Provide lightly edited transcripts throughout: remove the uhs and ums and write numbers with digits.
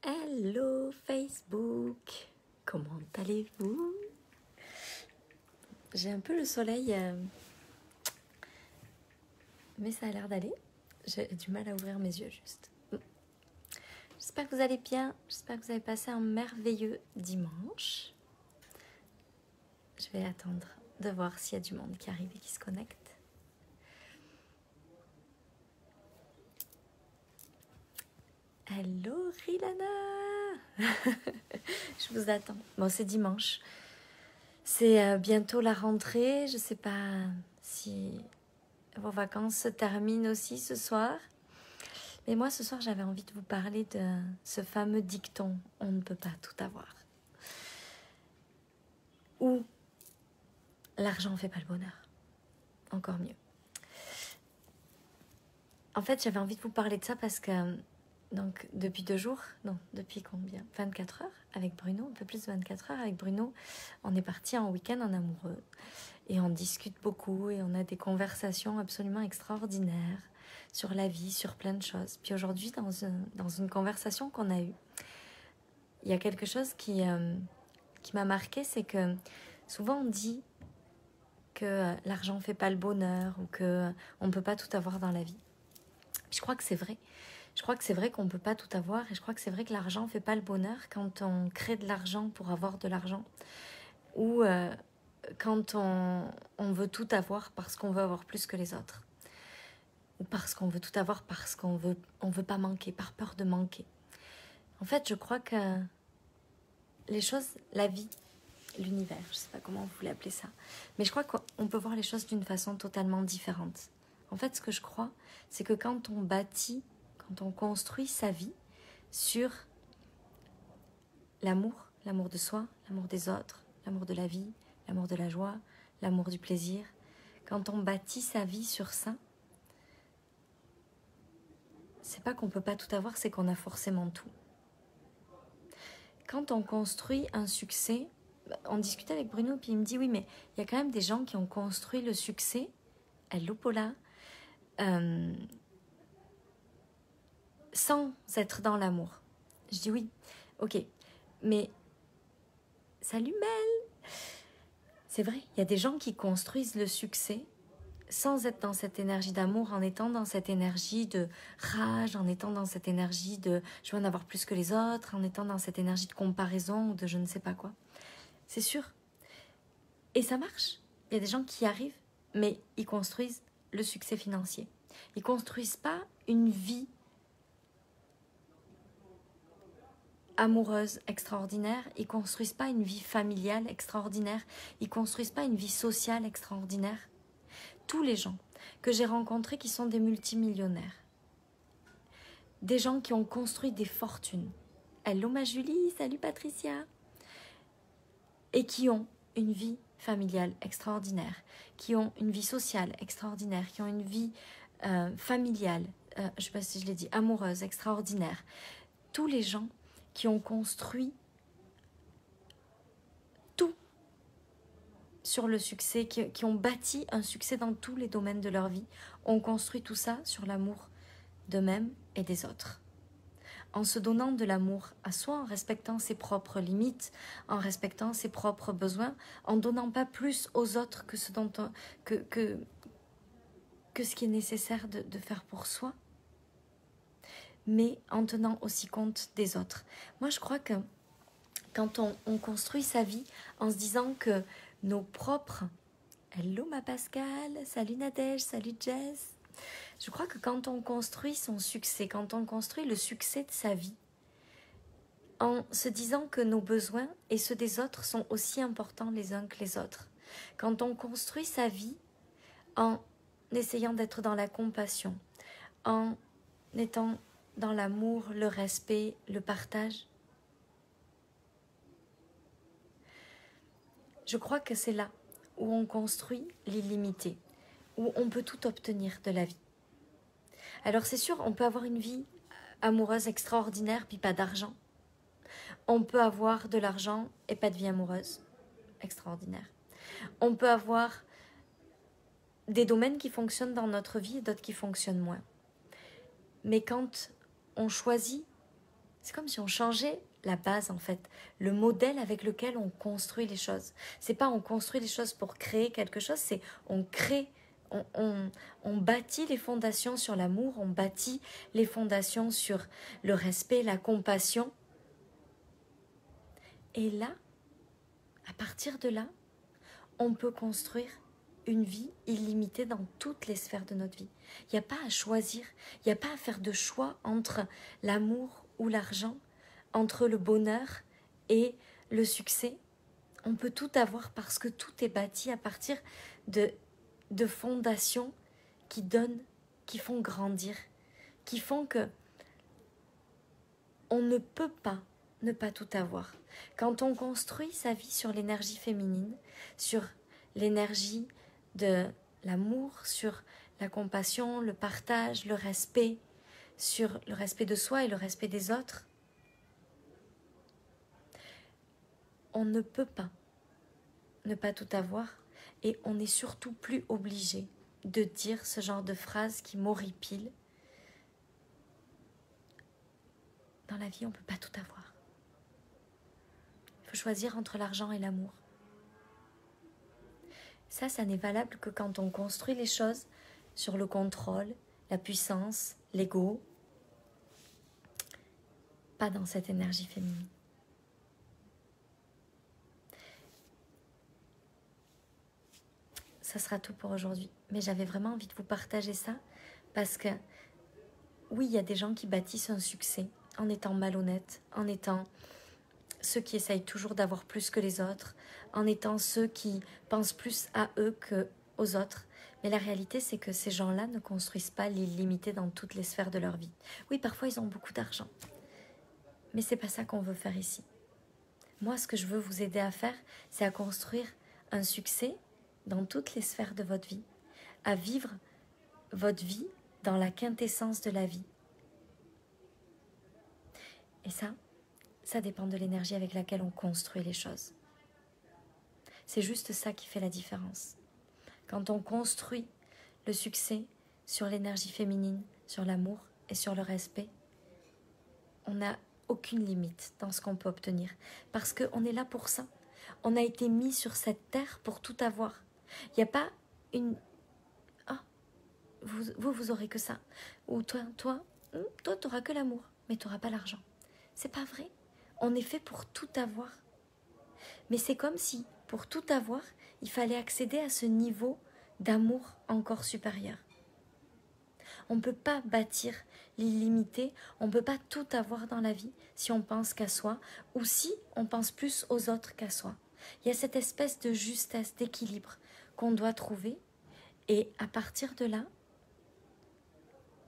Hello Facebook, comment allez-vous? J'ai un peu le soleil, mais ça a l'air d'aller. J'ai du mal à ouvrir mes yeux juste. J'espère que vous allez bien, j'espère que vous avez passé un merveilleux dimanche. Je vais attendre de voir s'il y a du monde qui arrive et qui se connecte. Hello Rilana. Je vous attends. Bon, c'est dimanche. C'est bientôt la rentrée. Je sais pas si vos vacances se terminent aussi ce soir. Mais moi, ce soir, j'avais envie de vous parler de ce fameux dicton « On ne peut pas tout avoir ». Ou « L'argent ne fait pas le bonheur ». Encore mieux. En fait, j'avais envie de vous parler de ça parce que, donc, depuis 2 jours, non, depuis combien? 24 heures avec Bruno, un peu plus de 24 heures avec Bruno, on est parti en week-end en amoureux. Et on discute beaucoup et on a des conversations absolument extraordinaires sur la vie, sur plein de choses. Puis aujourd'hui, dans une conversation qu'on a eue, il y a quelque chose qui m'a marqué, c'est que souvent on dit que l'argent ne fait pas le bonheur ou qu'on ne peut pas tout avoir dans la vie. Je crois que c'est vrai. Je crois que c'est vrai qu'on ne peut pas tout avoir et je crois que c'est vrai que l'argent ne fait pas le bonheur quand on crée de l'argent pour avoir de l'argent. Ou quand on veut tout avoir parce qu'on veut avoir plus que les autres. Ou parce qu'on veut tout avoir parce qu'on veut pas manquer, par peur de manquer. En fait, je crois que les choses, la vie, l'univers, je sais pas comment vous voulez appeler ça, mais je crois qu'on peut voir les choses d'une façon totalement différente. En fait, ce que je crois, c'est que quand on bâtit, quand on construit sa vie sur l'amour de soi, l'amour des autres, l'amour de la vie, l'amour de la joie, l'amour du plaisir, quand on bâtit sa vie sur ça, c'est pas qu'on peut pas tout avoir, c'est qu'on a forcément tout. Quand on construit un succès, on discutait avec Bruno, puis il me dit oui, mais il y a quand même des gens qui ont construit le succès, hello Paula, sans être dans l'amour. Je dis oui, ok, mais salut Mel. C'est vrai, il y a des gens qui construisent le succès sans être dans cette énergie d'amour, en étant dans cette énergie de rage, en étant dans cette énergie de je veux en avoir plus que les autres, en étant dans cette énergie de comparaison ou de je ne sais pas quoi. C'est sûr. Et ça marche. Il y a des gens qui y arrivent, mais ils construisent le succès financier. Ils construisent pas une vie amoureuse extraordinaire, ils construisent pas une vie familiale extraordinaire, ils construisent pas une vie sociale extraordinaire. Tous les gens que j'ai rencontrés qui sont des multimillionnaires, des gens qui ont construit des fortunes, hello ma Julie, salut Patricia, et qui ont une vie familiale extraordinaire, qui ont une vie sociale extraordinaire, qui ont une vie familiale, je ne sais pas si je l'ai dit, amoureuse extraordinaire. Tous les gens qui ont construit tout sur le succès, qui ont bâti un succès dans tous les domaines de leur vie, ont construit tout ça sur l'amour d'eux-mêmes et des autres. En se donnant de l'amour à soi, en respectant ses propres limites, en respectant ses propres besoins, en donnant pas plus aux autres que ce qui est nécessaire de faire pour soi, mais en tenant aussi compte des autres. Moi, je crois que quand on construit sa vie en se disant que nos propres... Hello ma Pascal, salut Nadège, salut Jess. Je crois que quand on construit son succès, quand on construit le succès de sa vie, en se disant que nos besoins et ceux des autres sont aussi importants les uns que les autres, quand on construit sa vie en essayant d'être dans la compassion, en étant dans l'amour, le respect, le partage, je crois que c'est là où on construit l'illimité, où on peut tout obtenir de la vie. Alors c'est sûr, on peut avoir une vie amoureuse extraordinaire puis pas d'argent. On peut avoir de l'argent et pas de vie amoureuse extraordinaire. On peut avoir des domaines qui fonctionnent dans notre vie et d'autres qui fonctionnent moins. Mais quand on choisit C'est comme si on changeait la base en fait, le modèle avec lequel on construit les choses. C'est pas on construit les choses pour créer quelque chose, c'est on crée, on bâtit les fondations sur l'amour, on bâtit les fondations sur le respect, la compassion. Et là, à partir de là, on peut construire une vie illimitée dans toutes les sphères de notre vie. Il n'y a pas à choisir, il n'y a pas à faire de choix entre l'amour ou l'argent, entre le bonheur et le succès. On peut tout avoir parce que tout est bâti à partir de fondations qui donnent, qui font grandir, qui font que on ne peut pas ne pas tout avoir. Quand on construit sa vie sur l'énergie féminine, sur l'énergie de l'amour, sur la compassion, le partage, le respect, sur le respect de soi et le respect des autres, on ne peut pas ne pas tout avoir et on n'est surtout plus obligé de dire ce genre de phrases qui m'horripilent. Dans la vie, on ne peut pas tout avoir. Il faut choisir entre l'argent et l'amour. Ça n'est valable que quand on construit les choses sur le contrôle, la puissance, l'ego, pas dans cette énergie féminine. Ça sera tout pour aujourd'hui. Mais j'avais vraiment envie de vous partager ça parce que, oui, il y a des gens qui bâtissent un succès en étant malhonnêtes, en étant ceux qui essayent toujours d'avoir plus que les autres, en étant ceux qui pensent plus à eux qu'aux autres. Mais la réalité, c'est que ces gens-là ne construisent pas l'illimité dans toutes les sphères de leur vie. Oui, parfois, ils ont beaucoup d'argent. Mais c'est pas ça qu'on veut faire ici. Moi, ce que je veux vous aider à faire, c'est à construire un succès dans toutes les sphères de votre vie, à vivre votre vie dans la quintessence de la vie. Et ça dépend de l'énergie avec laquelle on construit les choses. C'est juste ça qui fait la différence. Quand on construit le succès sur l'énergie féminine, sur l'amour et sur le respect, on n'a aucune limite dans ce qu'on peut obtenir. Parce qu'on est là pour ça. On a été mis sur cette terre pour tout avoir. Il n'y a pas une... Ah, vous aurez que ça. Ou toi, tu n'auras que l'amour, mais tu n'auras pas l'argent. C'est pas vrai. On est fait pour tout avoir. Mais c'est comme si, pour tout avoir, il fallait accéder à ce niveau d'amour encore supérieur. On ne peut pas bâtir l'illimité, on ne peut pas tout avoir dans la vie si on pense qu'à soi ou si on pense plus aux autres qu'à soi. Il y a cette espèce de justesse, d'équilibre qu'on doit trouver et à partir de là,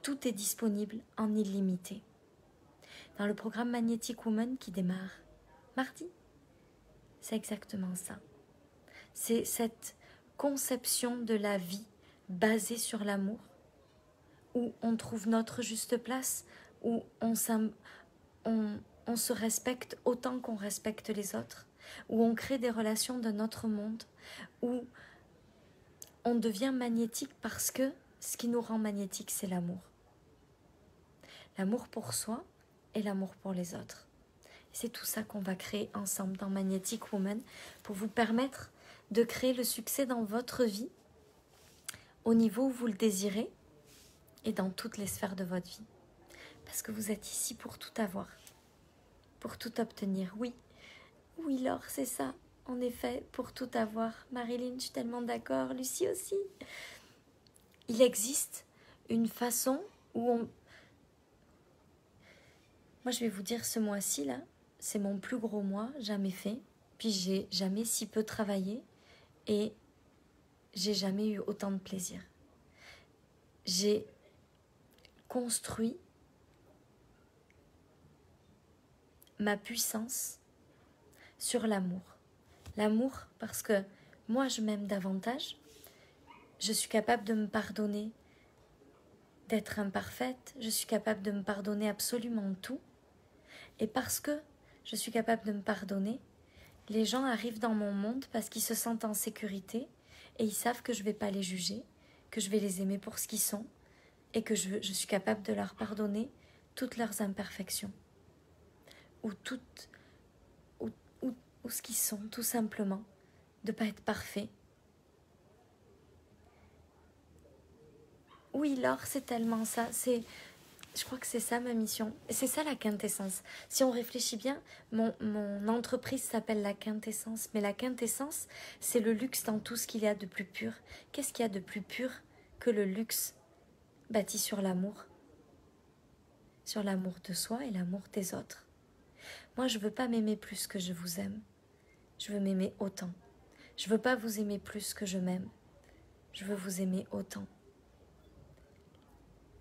tout est disponible en illimité. Dans le programme Magnetic Woman qui démarre mardi, c'est exactement ça. C'est cette conception de la vie basée sur l'amour, où on trouve notre juste place, où on se respecte autant qu'on respecte les autres, où on crée des relations de notre monde, où on devient magnétique parce que ce qui nous rend magnétique, c'est l'amour. L'amour pour soi et l'amour pour les autres. C'est tout ça qu'on va créer ensemble dans Magnetic Woman pour vous permettre de créer le succès dans votre vie au niveau où vous le désirez et dans toutes les sphères de votre vie. Parce que vous êtes ici pour tout avoir, pour tout obtenir. Oui, Laure, c'est ça, en effet, pour tout avoir. Marilyn, je suis tellement d'accord, Lucie aussi. Il existe une façon où on... Moi, je vais vous dire, ce mois-ci, là, c'est mon plus gros mois jamais fait. Puis j'ai jamais si peu travaillé et j'ai jamais eu autant de plaisir. J'ai construit ma puissance sur l'amour. L'amour parce que moi je m'aime davantage, je suis capable de me pardonner d'être imparfaite, je suis capable de me pardonner absolument tout. Et parce que je suis capable de me pardonner, les gens arrivent dans mon monde parce qu'ils se sentent en sécurité et ils savent que je ne vais pas les juger, que je vais les aimer pour ce qu'ils sont et que je suis capable de leur pardonner toutes leurs imperfections. ou toutes, ou ce qu'ils sont, tout simplement, de ne pas être parfait. Oui, Laure, c'est tellement ça. Je crois que c'est ça ma mission. Et c'est ça la quintessence. Si on réfléchit bien, mon entreprise s'appelle la quintessence. Mais la quintessence, c'est le luxe dans tout ce qu'il y a de plus pur. Qu'est-ce qu'il y a de plus pur que le luxe bâti sur l'amour? Sur l'amour de soi et l'amour des autres. Moi, je ne veux pas m'aimer plus que je vous aime. Je veux m'aimer autant. Je ne veux pas vous aimer plus que je m'aime. Je veux vous aimer autant.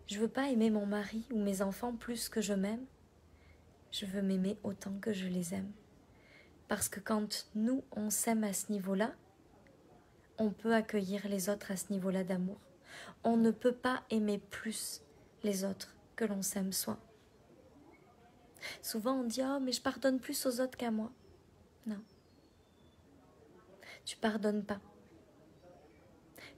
Je ne veux pas aimer mon mari ou mes enfants plus que je m'aime. Je veux m'aimer autant que je les aime. Parce que quand nous, on s'aime à ce niveau-là, on peut accueillir les autres à ce niveau-là d'amour. On ne peut pas aimer plus les autres que l'on s'aime soi. Souvent on dit « Oh, mais je pardonne plus aux autres qu'à moi ». Non. Tu pardonnes pas.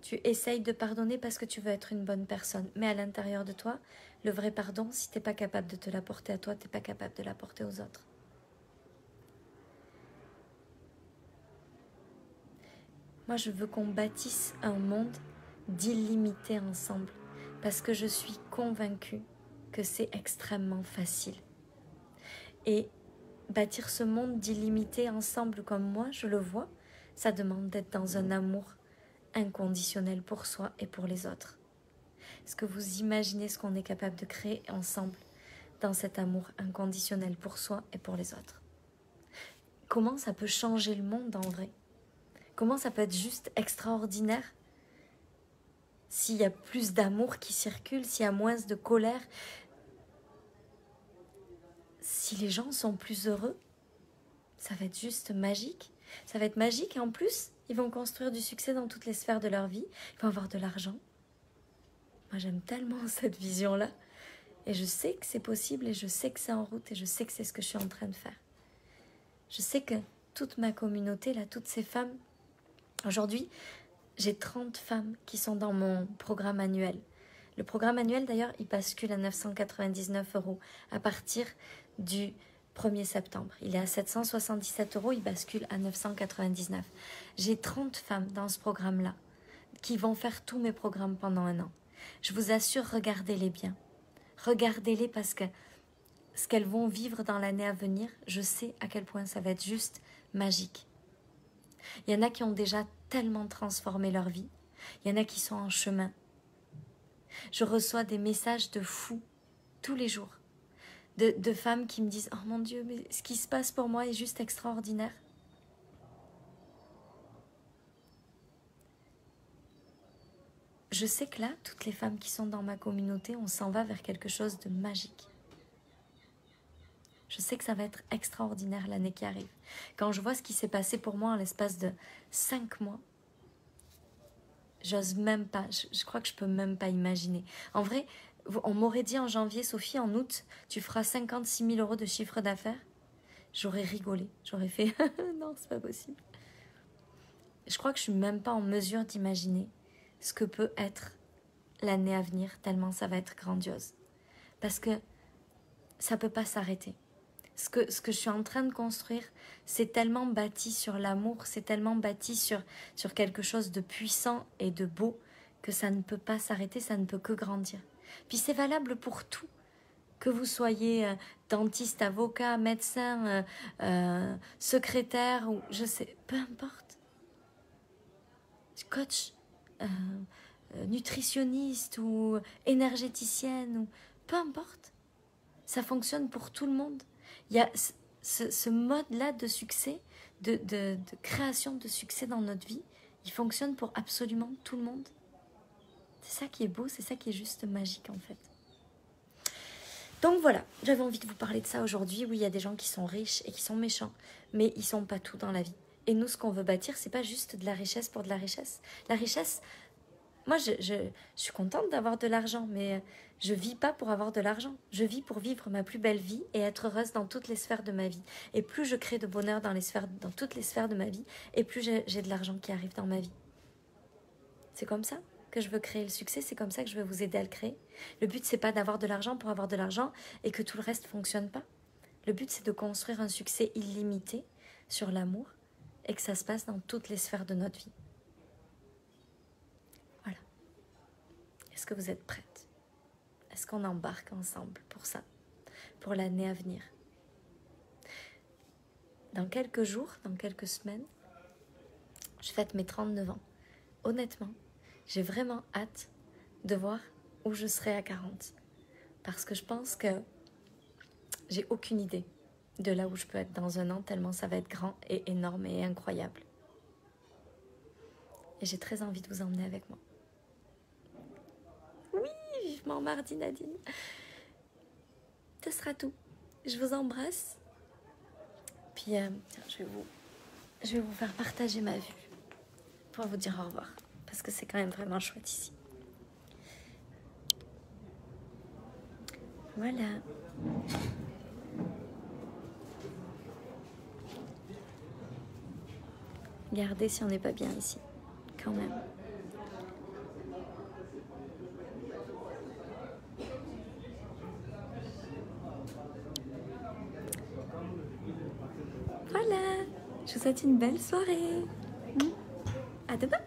Tu essayes de pardonner parce que tu veux être une bonne personne. Mais à l'intérieur de toi, le vrai pardon, si tu n'es pas capable de te l'apporter à toi, tu n'es pas capable de l'apporter aux autres. Moi, je veux qu'on bâtisse un monde d'illimité ensemble. Parce que je suis convaincue que c'est extrêmement facile. Et bâtir ce monde d'illimité ensemble comme moi, je le vois, ça demande d'être dans un amour inconditionnel pour soi et pour les autres. Est-ce que vous imaginez ce qu'on est capable de créer ensemble dans cet amour inconditionnel pour soi et pour les autres? Comment ça peut changer le monde en vrai? Comment ça peut être juste extraordinaire s'il y a plus d'amour qui circule, s'il y a moins de colère, si les gens sont plus heureux? Ça va être juste magique. Ça va être magique et en plus, ils vont construire du succès dans toutes les sphères de leur vie. Ils vont avoir de l'argent. Moi, j'aime tellement cette vision-là. Et je sais que c'est possible et je sais que c'est en route et je sais que c'est ce que je suis en train de faire. Je sais que toute ma communauté, là, toutes ces femmes, aujourd'hui, j'ai 30 femmes qui sont dans mon programme annuel. Le programme annuel, d'ailleurs, il bascule à 999 € à partir du 1er septembre. Il est à 777 €, il bascule à 999. J'ai 30 femmes dans ce programme-là qui vont faire tous mes programmes pendant un an. Je vous assure, regardez-les bien. Regardez-les parce que ce qu'elles vont vivre dans l'année à venir, je sais à quel point ça va être juste magique. Il y en a qui ont déjà tellement transformé leur vie. Il y en a qui sont en chemin. Je reçois des messages de fous tous les jours. De femmes qui me disent « Oh mon Dieu, mais ce qui se passe pour moi est juste extraordinaire. » Je sais que là, toutes les femmes qui sont dans ma communauté, on s'en va vers quelque chose de magique. Je sais que ça va être extraordinaire l'année qui arrive. Quand je vois ce qui s'est passé pour moi en l'espace de 5 mois, j'ose même pas, je crois que je peux même pas imaginer. En vrai, on m'aurait dit en janvier, Sophie, en août, tu feras 56 000 € de chiffre d'affaires. J'aurais rigolé, j'aurais fait non, c'est pas possible. Je crois que je suis même pas en mesure d'imaginer ce que peut être l'année à venir, tellement ça va être grandiose. Parce que ça peut pas s'arrêter. Ce que je suis en train de construire, c'est tellement bâti sur l'amour, c'est tellement bâti sur quelque chose de puissant et de beau que ça ne peut pas s'arrêter, ça ne peut que grandir. Puis c'est valable pour tout, que vous soyez dentiste, avocat, médecin, secrétaire, ou je sais, peu importe. Coach, nutritionniste ou énergéticienne, ou peu importe. Ça fonctionne pour tout le monde. Il y a ce mode-là de succès, de création de succès dans notre vie, il fonctionne pour absolument tout le monde. C'est ça qui est beau, c'est ça qui est juste magique en fait. Donc voilà, j'avais envie de vous parler de ça aujourd'hui. Oui, il y a des gens qui sont riches et qui sont méchants, mais ils sont pas tout dans la vie. Et nous, ce qu'on veut bâtir, c'est pas juste de la richesse pour de la richesse. La richesse, moi, je suis contente d'avoir de l'argent, mais je vis pas pour avoir de l'argent. Je vis pour vivre ma plus belle vie et être heureuse dans toutes les sphères de ma vie. Et plus je crée de bonheur dans toutes les sphères de ma vie, et plus j'ai de l'argent qui arrive dans ma vie. C'est comme ça que je veux créer le succès, c'est comme ça que je veux vous aider à le créer. Le but, c'est pas d'avoir de l'argent pour avoir de l'argent et que tout le reste fonctionne pas. Le but, c'est de construire un succès illimité sur l'amour et que ça se passe dans toutes les sphères de notre vie. Voilà. Est-ce que vous êtes prête? Est-ce qu'on embarque ensemble pour ça, pour l'année à venir? Dans quelques jours, dans quelques semaines, je fête mes 39 ans. Honnêtement, j'ai vraiment hâte de voir où je serai à 40. Parce que je pense que j'ai aucune idée de là où je peux être dans un an, tellement ça va être grand et énorme et incroyable. Et j'ai très envie de vous emmener avec moi. Oui, vivement mardi Nadine. Ce sera tout. Je vous embrasse. Puis tiens, je vais vous faire partager ma vue pour vous dire au revoir. Parce que c'est quand même vraiment chouette ici. Voilà. Regardez si on n'est pas bien ici, quand même. Voilà. Je vous souhaite une belle soirée. À demain.